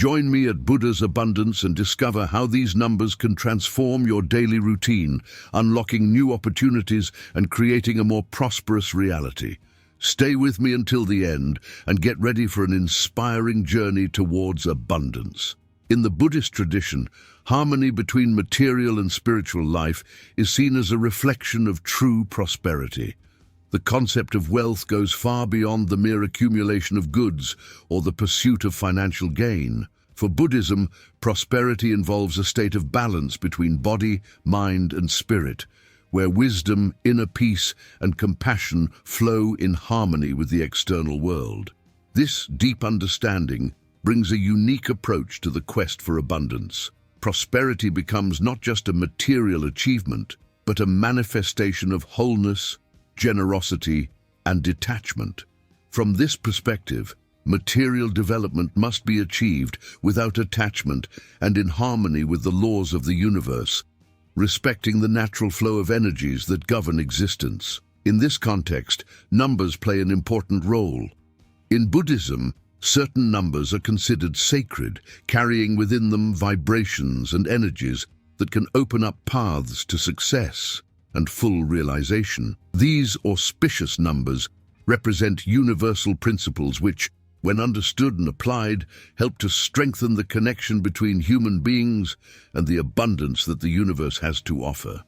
Join me at Buddha's Abundance and discover how these numbers can transform your daily routine, unlocking new opportunities and creating a more prosperous reality. Stay with me until the end and get ready for an inspiring journey towards abundance. In the Buddhist tradition, harmony between material and spiritual life is seen as a reflection of true prosperity. The concept of wealth goes far beyond the mere accumulation of goods or the pursuit of financial gain. For Buddhism, prosperity involves a state of balance between body, mind, and spirit, where wisdom, inner peace, and compassion flow in harmony with the external world. This deep understanding brings a unique approach to the quest for abundance. Prosperity becomes not just a material achievement, but a manifestation of wholeness, generosity, and detachment. From this perspective, material development must be achieved without attachment and in harmony with the laws of the universe, respecting the natural flow of energies that govern existence. In this context, numbers play an important role. In Buddhism, certain numbers are considered sacred, carrying within them vibrations and energies that can open up paths to success and full realization. These auspicious numbers represent universal principles which, when understood and applied, help to strengthen the connection between human beings and the abundance that the universe has to offer.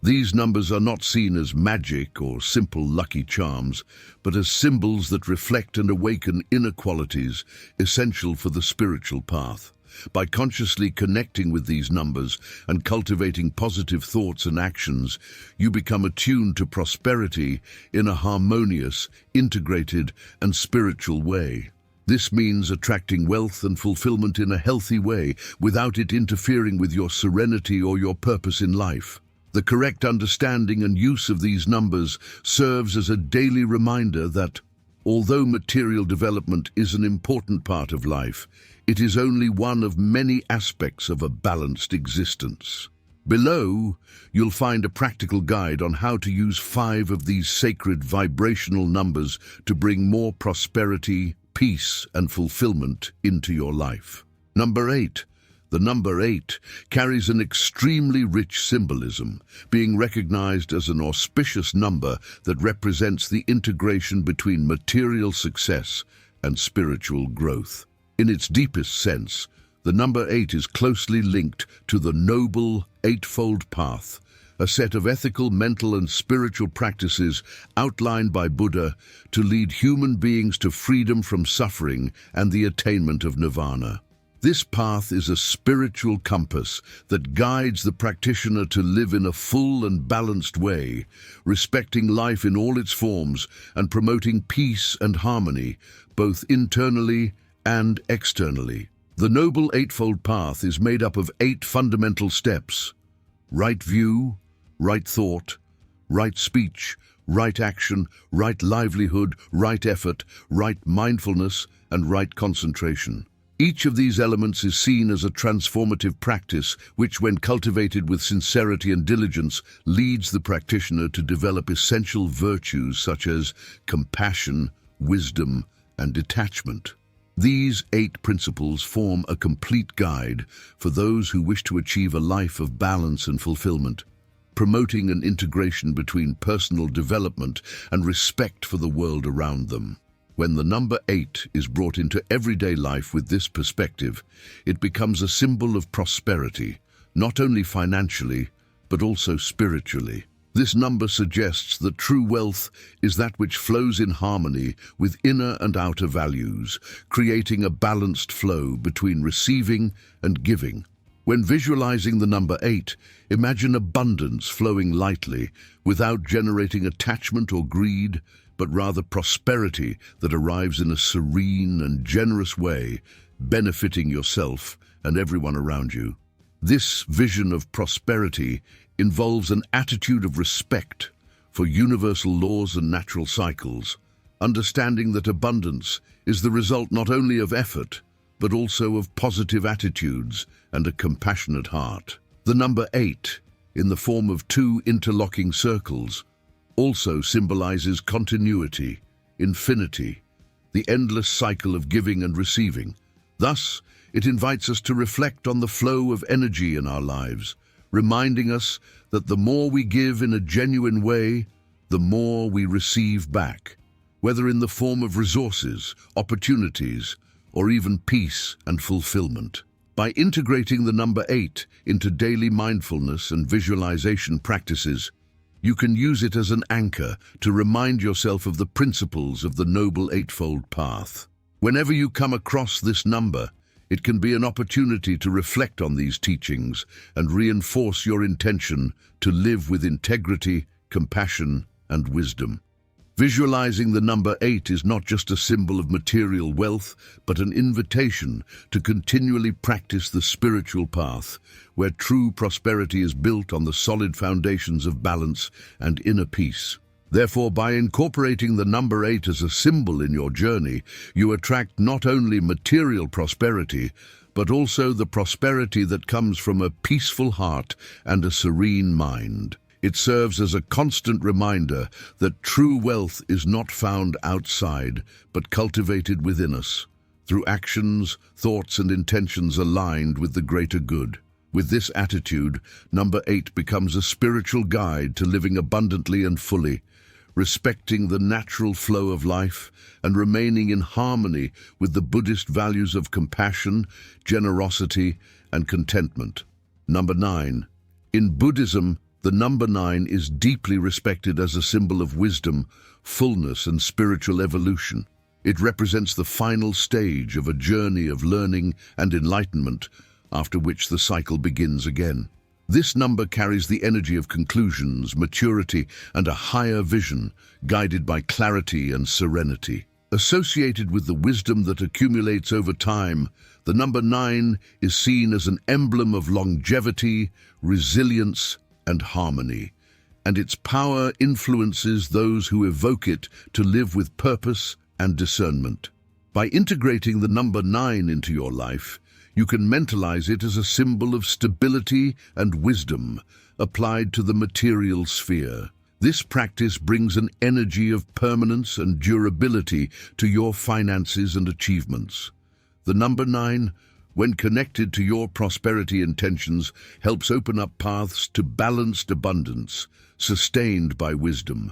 These numbers are not seen as magic or simple lucky charms, but as symbols that reflect and awaken inner qualities essential for the spiritual path. By consciously connecting with these numbers and cultivating positive thoughts and actions, you become attuned to prosperity in a harmonious, integrated, and spiritual way. This means attracting wealth and fulfillment in a healthy way without it interfering with your serenity or your purpose in life. The correct understanding and use of these numbers serves as a daily reminder that, although material development is an important part of life, it is only one of many aspects of a balanced existence. Below, you'll find a practical guide on how to use 5 of these sacred vibrational numbers to bring more prosperity, peace, and fulfillment into your life. Number 8. The number 8 carries an extremely rich symbolism, being recognized as an auspicious number that represents the integration between material success and spiritual growth. In its deepest sense, the number 8 is closely linked to the Noble Eightfold Path, a set of ethical, mental, and spiritual practices outlined by Buddha to lead human beings to freedom from suffering and the attainment of nirvana. This path is a spiritual compass that guides the practitioner to live in a full and balanced way, respecting life in all its forms and promoting peace and harmony, both internally and externally. The Noble Eightfold Path is made up of 8 fundamental steps: right view, right thought, right speech, right action, right livelihood, right effort, right mindfulness, and right concentration. Each of these elements is seen as a transformative practice which, when cultivated with sincerity and diligence, leads the practitioner to develop essential virtues such as compassion, wisdom, and detachment. These 8 principles form a complete guide for those who wish to achieve a life of balance and fulfillment, promoting an integration between personal development and respect for the world around them. When the number 8 is brought into everyday life with this perspective, it becomes a symbol of prosperity, not only financially, but also spiritually. This number suggests that true wealth is that which flows in harmony with inner and outer values, creating a balanced flow between receiving and giving. When visualizing the number 8, imagine abundance flowing lightly, without generating attachment or greed, but rather prosperity that arrives in a serene and generous way, benefiting yourself and everyone around you. This vision of prosperity involves an attitude of respect for universal laws and natural cycles, understanding that abundance is the result not only of effort, but also of positive attitudes and a compassionate heart. The number 8, in the form of 2 interlocking circles, also symbolizes continuity, infinity, the endless cycle of giving and receiving, Thus, it invites us to reflect on the flow of energy in our lives, reminding us that the more we give in a genuine way, the more we receive back, whether in the form of resources, opportunities, or even peace and fulfillment. By integrating the number 8 into daily mindfulness and visualization practices, you can use it as an anchor to remind yourself of the principles of the Noble Eightfold Path. Whenever you come across this number, it can be an opportunity to reflect on these teachings and reinforce your intention to live with integrity, compassion, and wisdom. Visualizing the number 8 is not just a symbol of material wealth, but an invitation to continually practice the spiritual path, where true prosperity is built on the solid foundations of balance and inner peace. Therefore, by incorporating the number 8 as a symbol in your journey, you attract not only material prosperity, but also the prosperity that comes from a peaceful heart and a serene mind. It serves as a constant reminder that true wealth is not found outside, but cultivated within us, through actions, thoughts, and intentions aligned with the greater good. With this attitude, number 8 becomes a spiritual guide to living abundantly and fully, respecting the natural flow of life and remaining in harmony with the Buddhist values of compassion, generosity, and contentment. Number 9. In Buddhism, the number 9 is deeply respected as a symbol of wisdom, fullness, and spiritual evolution. It represents the final stage of a journey of learning and enlightenment, after which the cycle begins again. This number carries the energy of conclusions, maturity, and a higher vision, guided by clarity and serenity. Associated with the wisdom that accumulates over time, the number 9 is seen as an emblem of longevity, resilience, and harmony, and its power influences those who evoke it to live with purpose and discernment. By integrating the number 9 into your life, you can mentalize it as a symbol of stability and wisdom applied to the material sphere. This practice brings an energy of permanence and durability to your finances and achievements. The number 9, when connected to your prosperity intentions, helps open up paths to balanced abundance, sustained by wisdom.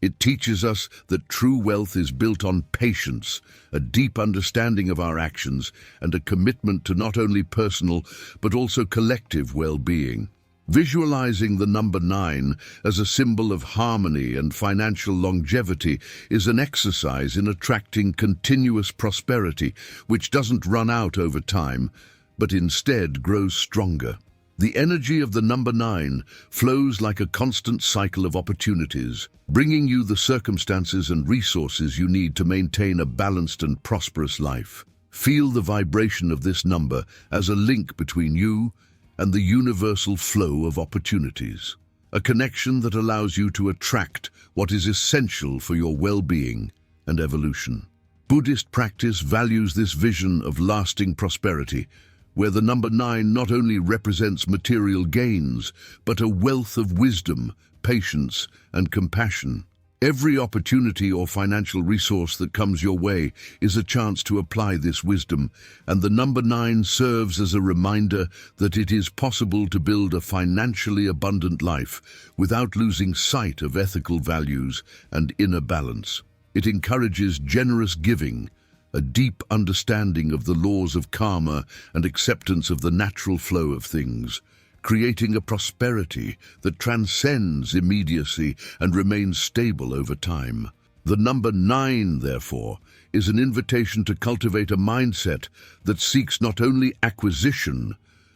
It teaches us that true wealth is built on patience, a deep understanding of our actions, and a commitment to not only personal but also collective well-being. Visualizing the number 9 as a symbol of harmony and financial longevity is an exercise in attracting continuous prosperity, which doesn't run out over time, but instead grows stronger. The energy of the number 9 flows like a constant cycle of opportunities, bringing you the circumstances and resources you need to maintain a balanced and prosperous life. Feel the vibration of this number as a link between you and the universal flow of opportunities, a connection that allows you to attract what is essential for your well-being and evolution. Buddhist practice values this vision of lasting prosperity, where the number 9 not only represents material gains, but a wealth of wisdom, patience, and compassion. Every opportunity or financial resource that comes your way is a chance to apply this wisdom, and the number 9 serves as a reminder that it is possible to build a financially abundant life without losing sight of ethical values and inner balance. It encourages generous giving, a deep understanding of the laws of karma and acceptance of the natural flow of things, creating a prosperity that transcends immediacy and remains stable over time. The number 9, therefore, is an invitation to cultivate a mindset that seeks not only acquisition,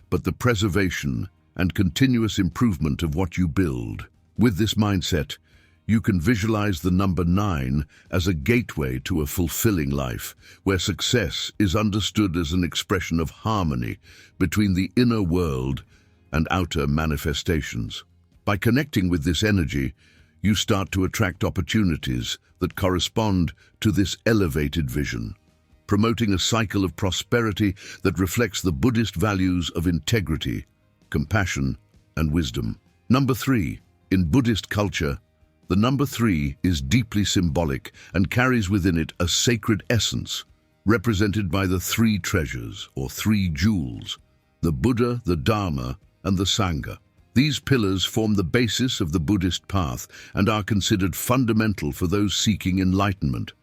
but the preservation and continuous improvement of what you build. With this mindset, you can visualize the number 9 as a gateway to a fulfilling life, where success is understood as an expression of harmony between the inner world and outer manifestations. By connecting with this energy, you start to attract opportunities that correspond to this elevated vision, promoting a cycle of prosperity that reflects the Buddhist values of integrity, compassion, and wisdom. Number 3. In Buddhist culture, the number 3 is deeply symbolic and carries within it a sacred essence, represented by the three treasures, or three jewels, the Buddha, the Dharma, and the Sangha. These pillars form the basis of the Buddhist path and are considered fundamental for those seeking enlightenment,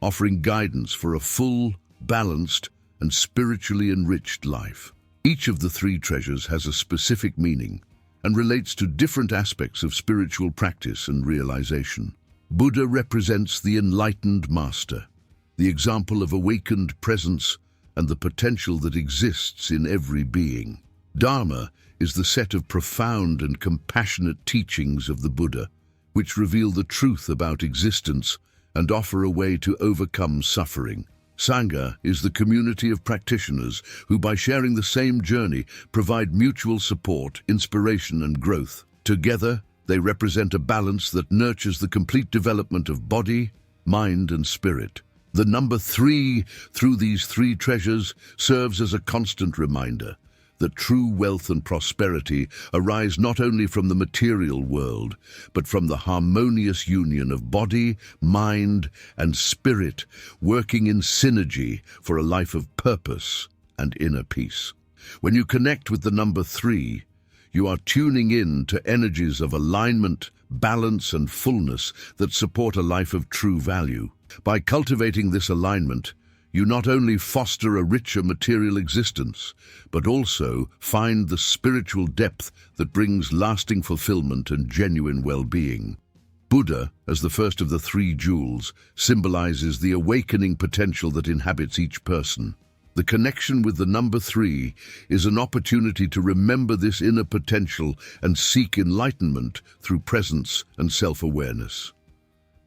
offering guidance for a full, balanced, and spiritually enriched life. Each of the three treasures has a specific meaning and relates to different aspects of spiritual practice and realization. Buddha represents the enlightened master, the example of awakened presence and the potential that exists in every being. Dharma is the set of profound and compassionate teachings of the Buddha, which reveal the truth about existence and offer a way to overcome suffering. Sangha is the community of practitioners who, by sharing the same journey, provide mutual support, inspiration, and growth. Together, they represent a balance that nurtures the complete development of body, mind, and spirit. The number 3 through these three treasures serves as a constant reminder that true wealth and prosperity arise not only from the material world, but from the harmonious union of body, mind, and spirit, working in synergy for a life of purpose and inner peace. When you connect with the number 3, you are tuning in to energies of alignment, balance, and fullness that support a life of true value. By cultivating this alignment, you not only foster a richer material existence, but also find the spiritual depth that brings lasting fulfillment and genuine well-being. Buddha, as the first of the three jewels, symbolizes the awakening potential that inhabits each person. The connection with the number 3 is an opportunity to remember this inner potential and seek enlightenment through presence and self-awareness.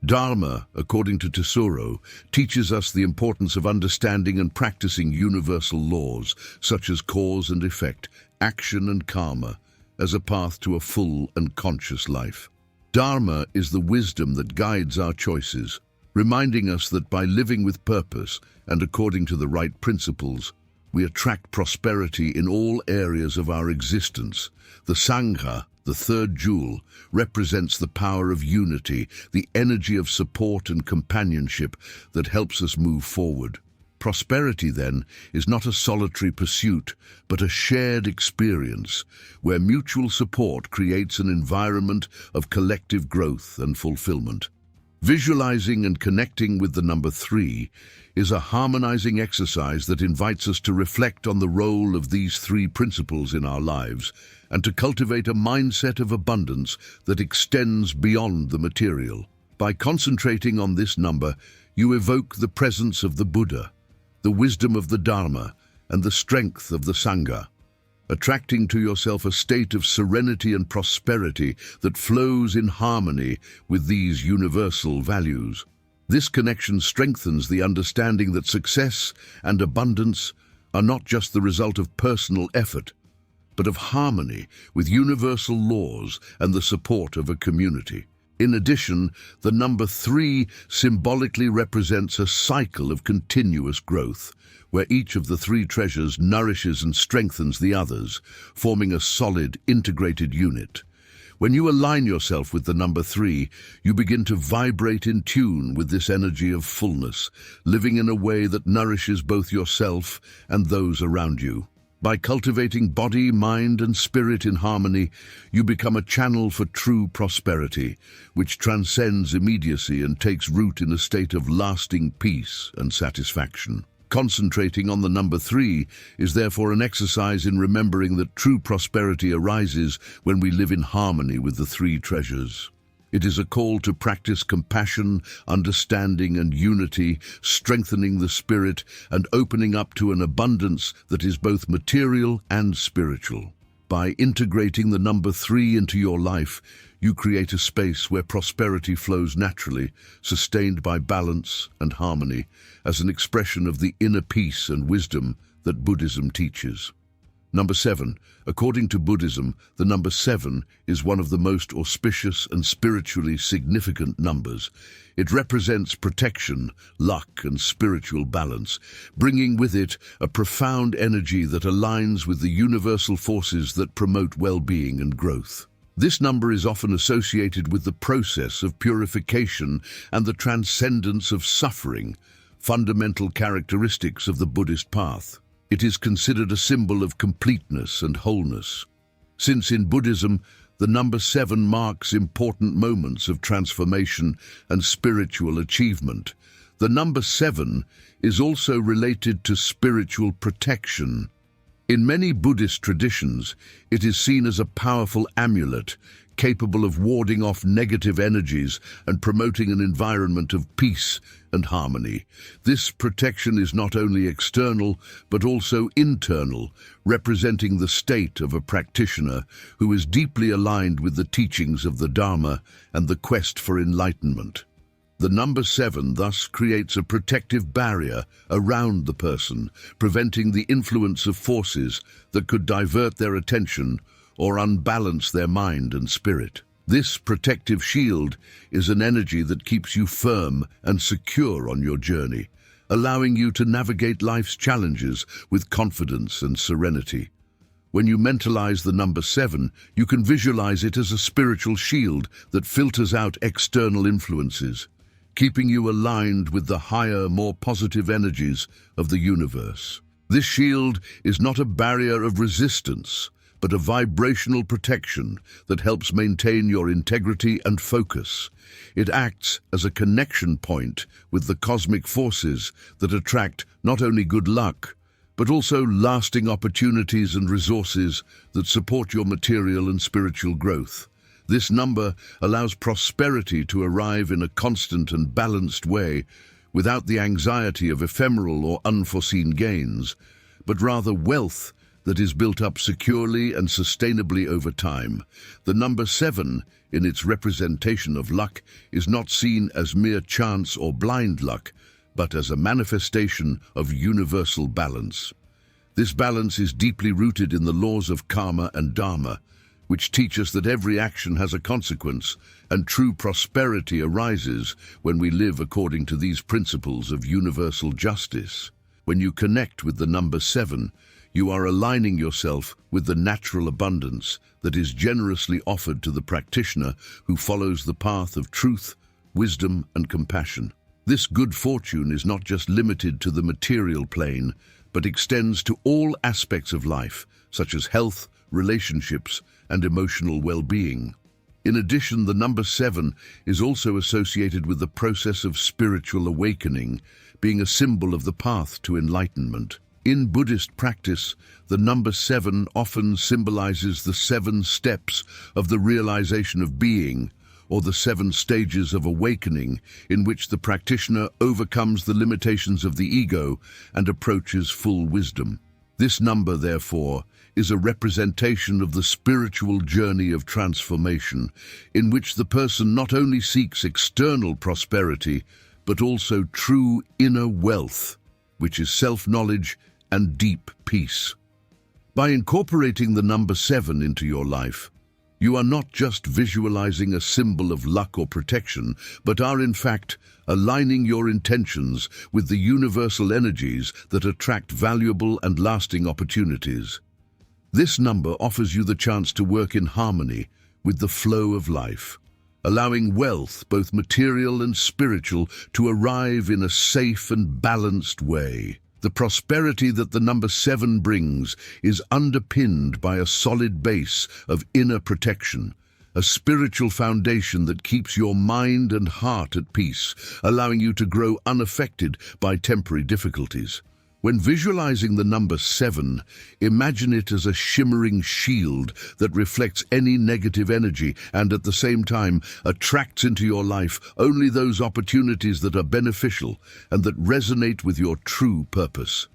Dharma, according to Tesoro, teaches us the importance of understanding and practicing universal laws, such as cause and effect, action and karma, as a path to a full and conscious life. Dharma is the wisdom that guides our choices, reminding us that by living with purpose and according to the right principles, we attract prosperity in all areas of our existence. The Sangha, the third jewel, represents the power of unity, the energy of support and companionship that helps us move forward. Prosperity, then, is not a solitary pursuit, but a shared experience, where mutual support creates an environment of collective growth and fulfillment. Visualizing and connecting with the number 3 is a harmonizing exercise that invites us to reflect on the role of these three principles in our lives and to cultivate a mindset of abundance that extends beyond the material. By concentrating on this number, you evoke the presence of the Buddha, the wisdom of the Dharma, and the strength of the Sangha, attracting to yourself a state of serenity and prosperity that flows in harmony with these universal values. This connection strengthens the understanding that success and abundance are not just the result of personal effort, but of harmony with universal laws and the support of a community. In addition, the number 3 symbolically represents a cycle of continuous growth, where each of the three treasures nourishes and strengthens the others, forming a solid, integrated unit. When you align yourself with the number 3, you begin to vibrate in tune with this energy of fullness, living in a way that nourishes both yourself and those around you. By cultivating body, mind, and spirit in harmony, you become a channel for true prosperity, which transcends immediacy and takes root in a state of lasting peace and satisfaction. Concentrating on the number 3 is therefore an exercise in remembering that true prosperity arises when we live in harmony with the three treasures. It is a call to practice compassion, understanding, and unity, strengthening the spirit and opening up to an abundance that is both material and spiritual. By integrating the number 3 into your life, you create a space where prosperity flows naturally, sustained by balance and harmony, as an expression of the inner peace and wisdom that Buddhism teaches. Number 7. According to Buddhism, the number 7 is one of the most auspicious and spiritually significant numbers. It represents protection, luck, and spiritual balance, bringing with it a profound energy that aligns with the universal forces that promote well-being and growth. This number is often associated with the process of purification and the transcendence of suffering, fundamental characteristics of the Buddhist path. It is considered a symbol of completeness and wholeness. Since in Buddhism, the number 7 marks important moments of transformation and spiritual achievement, the number 7 is also related to spiritual protection. In many Buddhist traditions, it is seen as a powerful amulet, capable of warding off negative energies and promoting an environment of peace and harmony. This protection is not only external, but also internal, representing the state of a practitioner who is deeply aligned with the teachings of the Dharma and the quest for enlightenment. The number 7 thus creates a protective barrier around the person, preventing the influence of forces that could divert their attention or unbalance their mind and spirit. This protective shield is an energy that keeps you firm and secure on your journey, allowing you to navigate life's challenges with confidence and serenity. When you mentalize the number 7, you can visualize it as a spiritual shield that filters out external influences, keeping you aligned with the higher, more positive energies of the universe. This shield is not a barrier of resistance, but a vibrational protection that helps maintain your integrity and focus. It acts as a connection point with the cosmic forces that attract not only good luck, but also lasting opportunities and resources that support your material and spiritual growth. This number allows prosperity to arrive in a constant and balanced way, without the anxiety of ephemeral or unforeseen gains, but rather wealth that is built up securely and sustainably over time. The number 7, in its representation of luck, is not seen as mere chance or blind luck, but as a manifestation of universal balance. This balance is deeply rooted in the laws of karma and dharma, which teach us that every action has a consequence, and true prosperity arises when we live according to these principles of universal justice. When you connect with the number 7, you are aligning yourself with the natural abundance that is generously offered to the practitioner who follows the path of truth, wisdom, and compassion. This good fortune is not just limited to the material plane, but extends to all aspects of life, such as health, relationships, and emotional well-being. In addition, the number 7 is also associated with the process of spiritual awakening, being a symbol of the path to enlightenment. In Buddhist practice, the number 7 often symbolizes the 7 steps of the realization of being, or the 7 stages of awakening, in which the practitioner overcomes the limitations of the ego and approaches full wisdom. This number, therefore, is a representation of the spiritual journey of transformation, in which the person not only seeks external prosperity, but also true inner wealth, which is self-knowledge and deep peace. By incorporating the number 7 into your life, you are not just visualizing a symbol of luck or protection, but are in fact aligning your intentions with the universal energies that attract valuable and lasting opportunities. This number offers you the chance to work in harmony with the flow of life, allowing wealth, both material and spiritual, to arrive in a safe and balanced way. The prosperity that the number 7 brings is underpinned by a solid base of inner protection, a spiritual foundation that keeps your mind and heart at peace, allowing you to grow unaffected by temporary difficulties. When visualizing the number 7, imagine it as a shimmering shield that reflects any negative energy and at the same time attracts into your life only those opportunities that are beneficial and that resonate with your true purpose.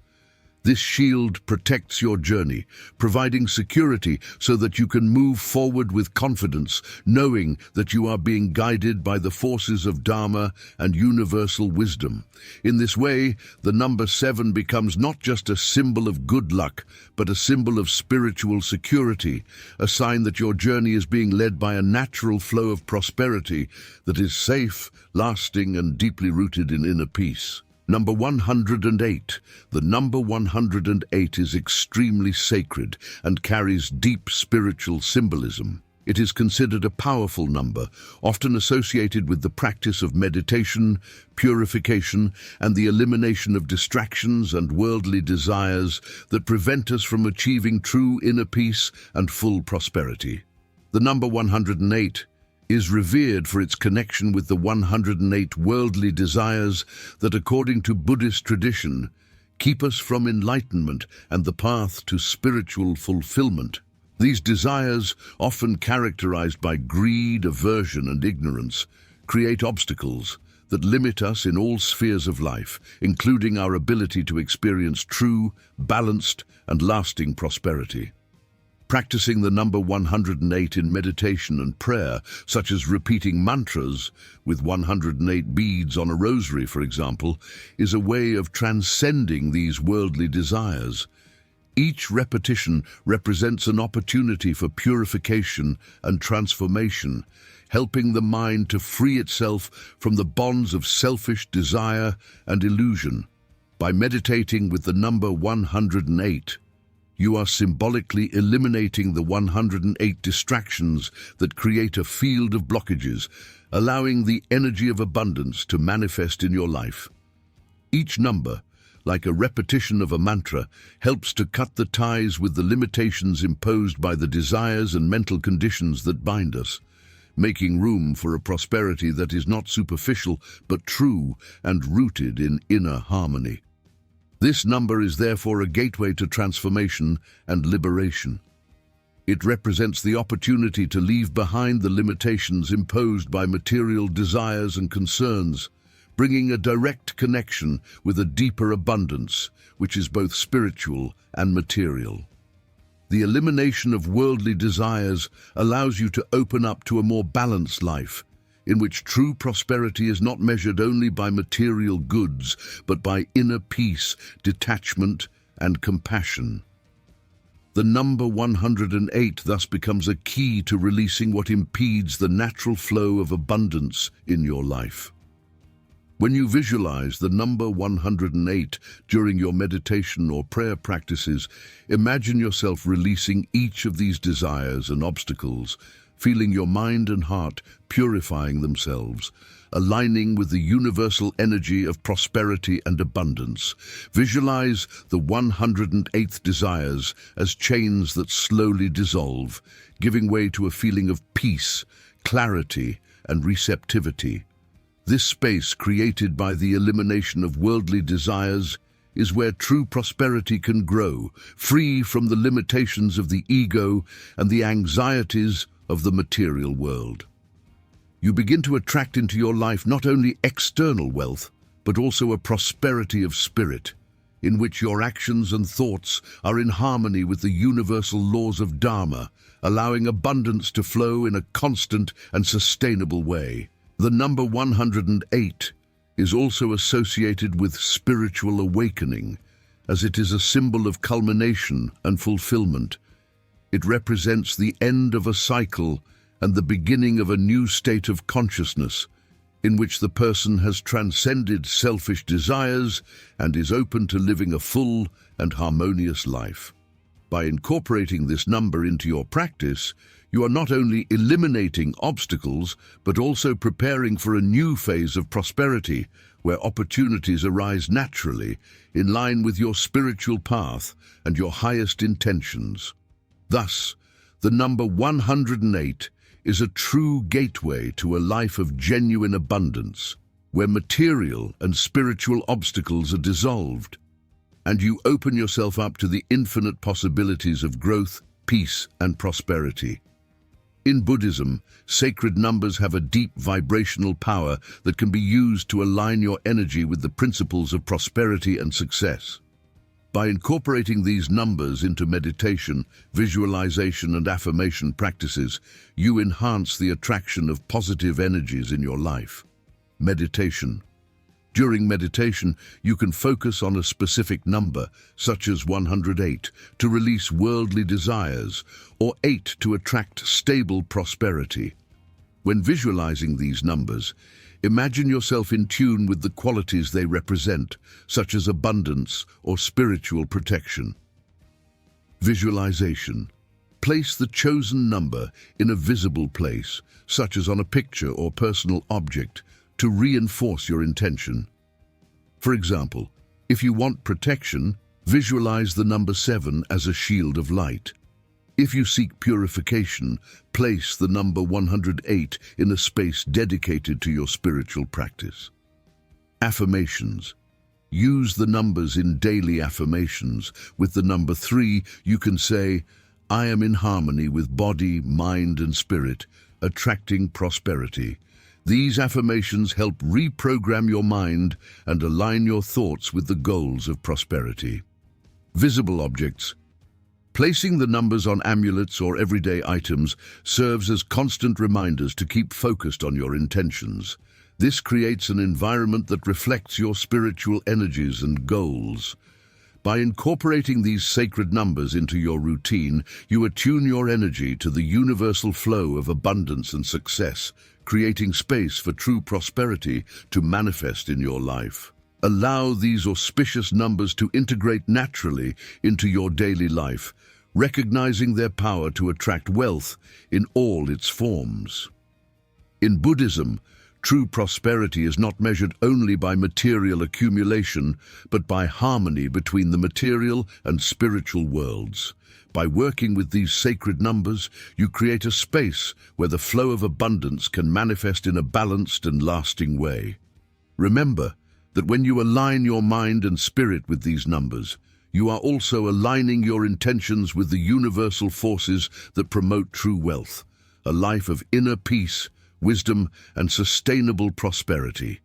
This shield protects your journey, providing security so that you can move forward with confidence, knowing that you are being guided by the forces of Dharma and universal wisdom. In this way, the number 7 becomes not just a symbol of good luck, but a symbol of spiritual security, a sign that your journey is being led by a natural flow of prosperity that is safe, lasting, and deeply rooted in inner peace. Number 108. The number 108 is extremely sacred and carries deep spiritual symbolism. It is considered a powerful number, often associated with the practice of meditation, purification, and the elimination of distractions and worldly desires that prevent us from achieving true inner peace and full prosperity. The number 108 is revered for its connection with the 108 worldly desires that, according to Buddhist tradition, keep us from enlightenment and the path to spiritual fulfillment. These desires, often characterized by greed, aversion, and ignorance, create obstacles that limit us in all spheres of life, including our ability to experience true, balanced, and lasting prosperity. Practicing the number 108 in meditation and prayer, such as repeating mantras with 108 beads on a rosary, for example, is a way of transcending these worldly desires. Each repetition represents an opportunity for purification and transformation, helping the mind to free itself from the bonds of selfish desire and illusion. By meditating with the number 108, you are symbolically eliminating the 108 distractions that create a field of blockages, allowing the energy of abundance to manifest in your life. Each number, like a repetition of a mantra, helps to cut the ties with the limitations imposed by the desires and mental conditions that bind us, making room for a prosperity that is not superficial but true and rooted in inner harmony. This number is therefore a gateway to transformation and liberation. It represents the opportunity to leave behind the limitations imposed by material desires and concerns, bringing a direct connection with a deeper abundance, which is both spiritual and material. The elimination of worldly desires allows you to open up to a more balanced life, in which true prosperity is not measured only by material goods, but by inner peace, detachment, and compassion. The number 108 thus becomes a key to releasing what impedes the natural flow of abundance in your life. When you visualize the number 108 during your meditation or prayer practices, imagine yourself releasing each of these desires and obstacles, feeling your mind and heart purifying themselves, aligning with the universal energy of prosperity and abundance. Visualize the 108th desires as chains that slowly dissolve, giving way to a feeling of peace, clarity, and receptivity. This space, created by the elimination of worldly desires, is where true prosperity can grow, free from the limitations of the ego and the anxieties of the material world. You begin to attract into your life not only external wealth, but also a prosperity of spirit, in which your actions and thoughts are in harmony with the universal laws of Dharma, allowing abundance to flow in a constant and sustainable way. The number 108 is also associated with spiritual awakening, as it is a symbol of culmination and fulfillment. It represents the end of a cycle and the beginning of a new state of consciousness, in which the person has transcended selfish desires and is open to living a full and harmonious life. By incorporating this number into your practice, you are not only eliminating obstacles, but also preparing for a new phase of prosperity, where opportunities arise naturally, in line with your spiritual path and your highest intentions. Thus, the number 108 is a true gateway to a life of genuine abundance, where material and spiritual obstacles are dissolved, and you open yourself up to the infinite possibilities of growth, peace, and prosperity. In Buddhism, sacred numbers have a deep vibrational power that can be used to align your energy with the principles of prosperity and success. By incorporating these numbers into meditation, visualization, and affirmation practices, you enhance the attraction of positive energies in your life. Meditation. During meditation, you can focus on a specific number, such as 108, to release worldly desires, or 8 to attract stable prosperity. When visualizing these numbers, imagine yourself in tune with the qualities they represent, such as abundance or spiritual protection. Visualization. Place the chosen number in a visible place, such as on a picture or personal object, to reinforce your intention. For example, if you want protection, visualize the number 7 as a shield of light. If you seek purification, place the number 108 in a space dedicated to your spiritual practice. Affirmations. Use the numbers in daily affirmations. With the number 3, you can say, "I am in harmony with body, mind, and spirit, attracting prosperity." These affirmations help reprogram your mind and align your thoughts with the goals of prosperity. Visible objects. Placing the numbers on amulets or everyday items serves as constant reminders to keep focused on your intentions. This creates an environment that reflects your spiritual energies and goals. By incorporating these sacred numbers into your routine, you attune your energy to the universal flow of abundance and success, creating space for true prosperity to manifest in your life. Allow these auspicious numbers to integrate naturally into your daily life, recognizing their power to attract wealth in all its forms. In Buddhism, true prosperity is not measured only by material accumulation, but by harmony between the material and spiritual worlds. By working with these sacred numbers, you create a space where the flow of abundance can manifest in a balanced and lasting way. Remember that when you align your mind and spirit with these numbers, you are also aligning your intentions with the universal forces that promote true wealth, a life of inner peace, wisdom, and sustainable prosperity.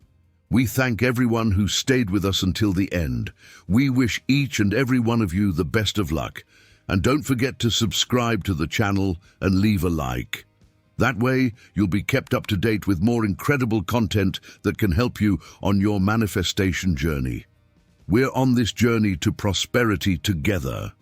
We thank everyone who stayed with us until the end. We wish each and every one of you the best of luck. And don't forget to subscribe to the channel and leave a like. That way, you'll be kept up to date with more incredible content that can help you on your manifestation journey. We're on this journey to prosperity together.